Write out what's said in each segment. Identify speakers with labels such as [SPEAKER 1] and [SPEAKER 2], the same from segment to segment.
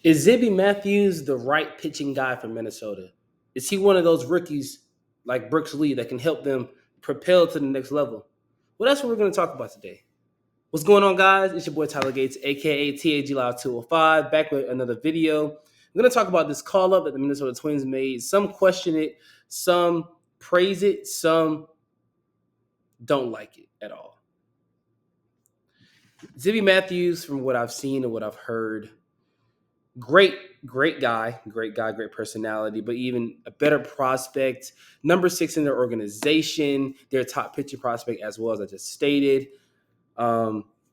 [SPEAKER 1] Is Zebby Matthews the right pitching guy for Minnesota? Is he one of those rookies like Brooks Lee that can help them propel to the next level? Well, that's what we're going to talk about today. What's going on, guys? It's your boy Tyler Gates, aka TAG Live 205, back with another video. I'm going to talk about this call up that the Minnesota Twins made. Some question it, some praise it, some don't like it at all. Zebby Matthews, from what I've seen and what I've heard, great guy, great personality, but even a better prospect. Number 6 in their organization, their top pitching prospect, as well as I just stated.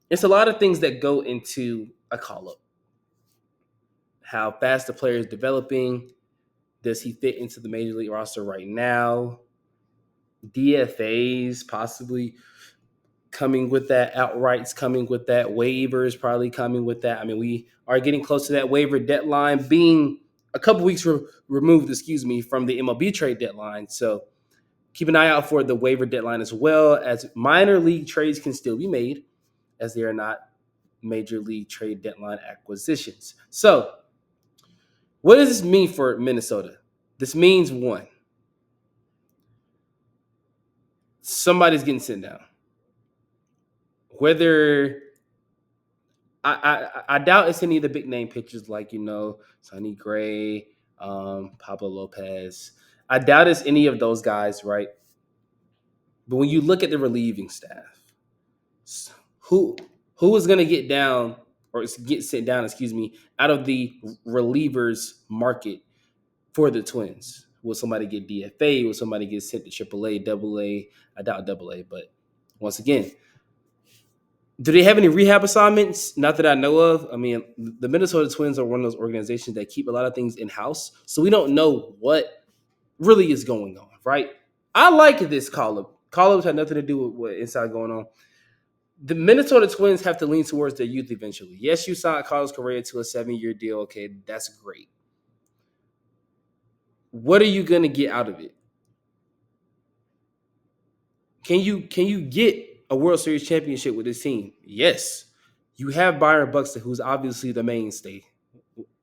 [SPEAKER 1] It's a lot of things that go into a call up. How fast the player is developing. Does he fit into the major league roster right now? DFAs possibly coming with that, outrights coming with that, waivers probably coming with that. I mean, we are getting close to that waiver deadline being a couple weeks removed, from the MLB trade deadline. So keep an eye out for the waiver deadline, as well as minor league trades can still be made, as they are not major league trade deadline acquisitions. So what does this mean for Minnesota? This means, one, somebody's getting sent down. Whether I doubt it's any of the big name pitchers like, Sonny Gray, Pablo Lopez. I doubt it's any of those guys, right? But when you look at the relieving staff, who is going to get down or get sent down, out of the relievers market for the Twins? Will somebody get DFA? Will somebody get sent to AAA, AA? I doubt AA, but once again, do they have any rehab assignments? Not that I know of. I mean, the Minnesota Twins are one of those organizations that keep a lot of things in-house, so we don't know what really is going on, right? I like this call-up. Call-ups had nothing to do with what inside going on. The Minnesota Twins have to lean towards their youth eventually. Yes, you signed Carlos Correa to a 7-year deal. Okay, that's great. What are you going to get out of it? Can you get a World Series championship with this team? Yes. You have Byron Buxton, who's obviously the mainstay,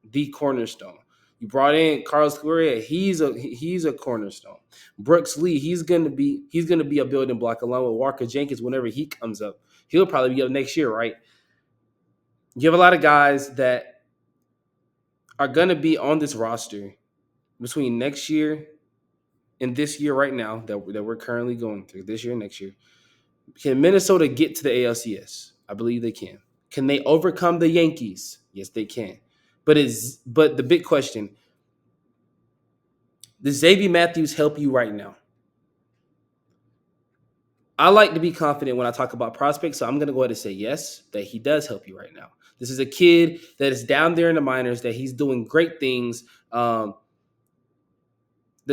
[SPEAKER 1] the cornerstone. You brought in Carlos Correa. He's a cornerstone. Brooks Lee, he's gonna be a building block along with Walker Jenkins whenever he comes up. He'll probably be up next year, right? You have a lot of guys that are gonna be on this roster between next year and this year right now that we're currently going through, this year and next year. Can Minnesota get to the ALCS? I believe they can. Can they overcome the Yankees? Yes, they can. But the big question, does Zebby Matthews help you right now? I like to be confident when I talk about prospects, so I'm going to go ahead and say yes, that he does help you right now. This is a kid that is down there in the minors, that he's doing great things. The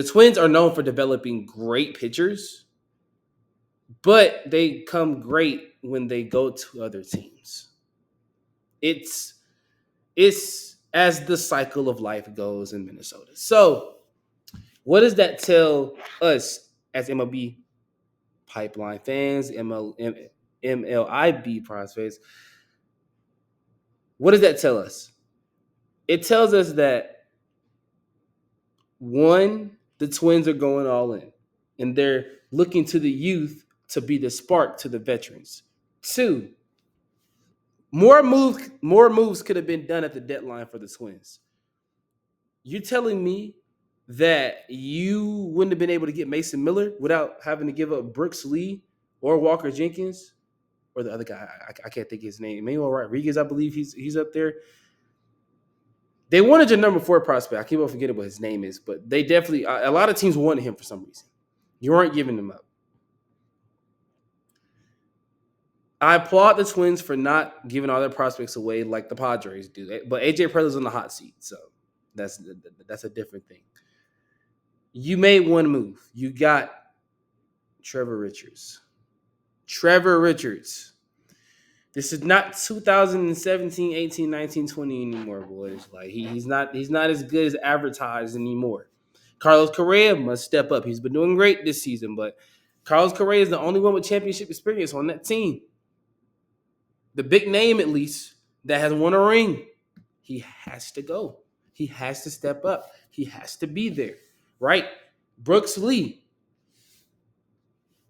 [SPEAKER 1] Twins are known for developing great pitchers, but they come great when they go to other teams. It's as the cycle of life goes in Minnesota. So what does that tell us as MLB pipeline fans, MLIB prospects? What does that tell us? It tells us that, one, the Twins are going all in, and they're looking to the youth to be the spark to the veterans. Two, more moves could have been done at the deadline for the Twins. You're telling me that you wouldn't have been able to get Mason Miller without having to give up Brooks Lee or Walker Jenkins or the other guy? I can't think of his name. Manuel Rodriguez, I believe he's up there. They wanted your number 4 prospect. I keep on forgetting what his name is, but they definitely, a lot of teams wanted him for some reason. You weren't giving him up. I applaud the Twins for not giving all their prospects away like the Padres do. But AJ Preller's on the hot seat, so that's a different thing. You made one move. You got Trevor Richards. This is not 2017, 18, 19, 20 anymore, boys. Like he's not as good as advertised anymore. Carlos Correa must step up. He's been doing great this season, but Carlos Correa is the only one with championship experience on that team. The big name, at least, that has won a ring. He has to go. He has to step up. He has to be there, right? Brooks Lee.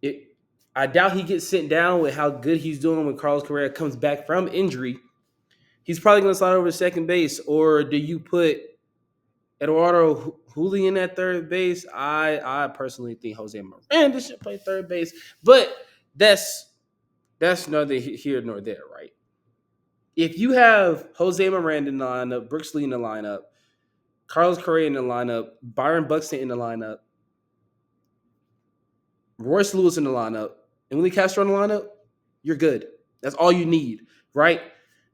[SPEAKER 1] It, I doubt he gets sent down with how good he's doing when Carlos Correa comes back from injury. He's probably going to slide over to second base, or do you put Eduardo Julian at third base? I personally think Jose Miranda should play third base, but that's neither here nor there, right? If you have Jose Miranda in the lineup, Brooks Lee in the lineup, Carlos Correa in the lineup, Byron Buxton in the lineup, Royce Lewis in the lineup, and Willie Castro in the lineup, you're good. That's all you need, right?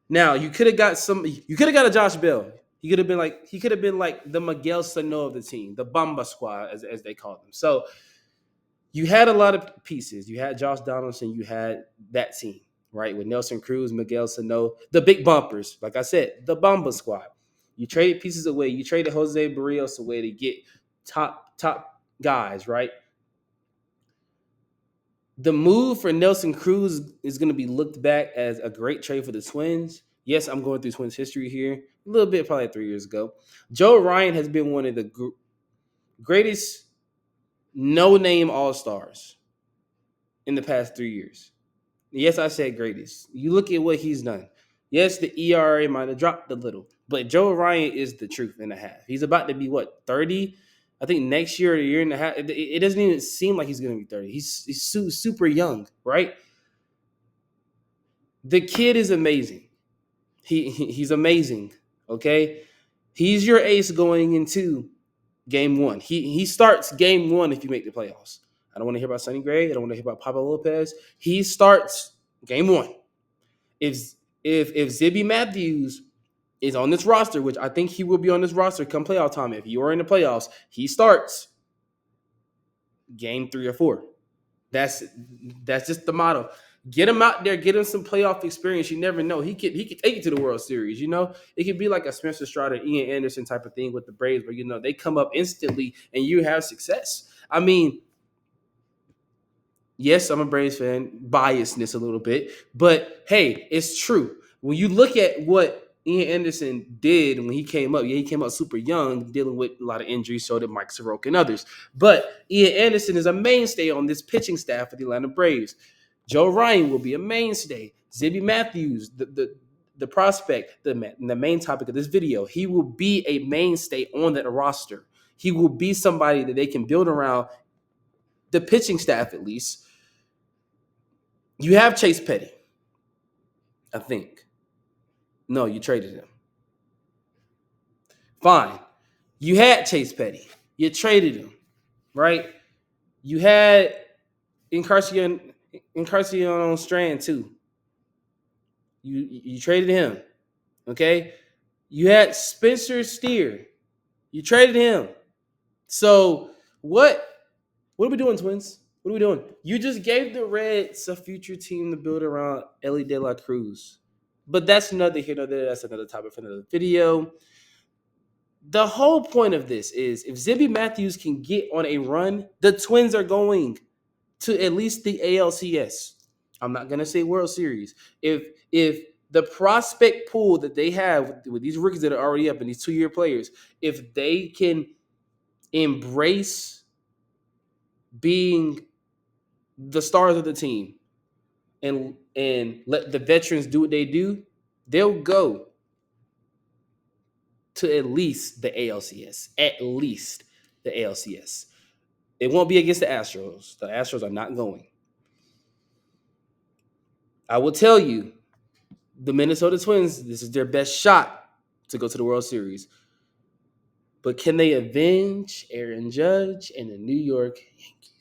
[SPEAKER 1] Now you could have got a Josh Bell. He could have been like the Miguel Sano of the team, the Bamba squad, as they call them. So you had a lot of pieces. You had Josh Donaldson, you had that team, right? With Nelson Cruz, Miguel Sano, the big bumpers. Like I said, the Bamba squad. You traded pieces away. You traded Jose Barrios away to get top guys, right? The move for Nelson Cruz is going to be looked back as a great trade for the Twins. Yes, I'm going through Twins history here. A little bit, probably 3 years ago. Joe Ryan has been one of the greatest no-name all-stars in the past 3 years. Yes, I said greatest. You look at what he's done. Yes, the ERA might have dropped a little, but Joe Ryan is the truth and a half. He's about to be, 30? I think next year or a year and a half. It doesn't even seem like he's going to be 30. He's super young, right? The kid is amazing. He's amazing, okay? He's your ace going into game one. He starts game one if you make the playoffs. I don't want to hear about Sonny Gray. I don't want to hear about Pablo Lopez. He starts game one. If Zebby Matthews is on this roster, which I think he will be on this roster come playoff time, if you are in the playoffs, he starts game 3 or 4. That's just the motto. Get him out there, get him some playoff experience. You never know. He could take you to the World Series. It could be like a Spencer Strider, Ian Anderson type of thing with the Braves, where they come up instantly and you have success. I mean, yes, I'm a Braves fan, biasness a little bit, but hey, it's true. When you look at what Ian Anderson did when he came up, he came up super young, dealing with a lot of injuries, so did Mike Soroka and others. But Ian Anderson is a mainstay on this pitching staff for the Atlanta Braves. Joe Ryan will be a mainstay. Zebby Matthews, the prospect, the main topic of this video, he will be a mainstay on that roster. He will be somebody that they can build around the pitching staff at least. You have Chase Petty, I think. No, you traded him. Fine. You had Chase Petty. You traded him, right? You had Encarnacion Strand too. You traded him, okay? You had Spencer Steer. You traded him. So what are we doing, Twins? What are we doing? You just gave the Reds a future team to build around Ellie De La Cruz. But that's another here, another there. That's another topic for another video. The whole point of this is if Zebby Matthews can get on a run, the Twins are going to at least the ALCS. I'm not going to say World Series. If the prospect pool that they have with these rookies that are already up and these 2-year players, if they can embrace being the stars of the team and let the veterans do what they do, they'll go to at least the ALCS. At least the ALCS. It won't be against the Astros. The Astros are not going. I will tell you, the Minnesota Twins, this is their best shot to go to the World Series. But can they avenge Aaron Judge and the New York Yankees?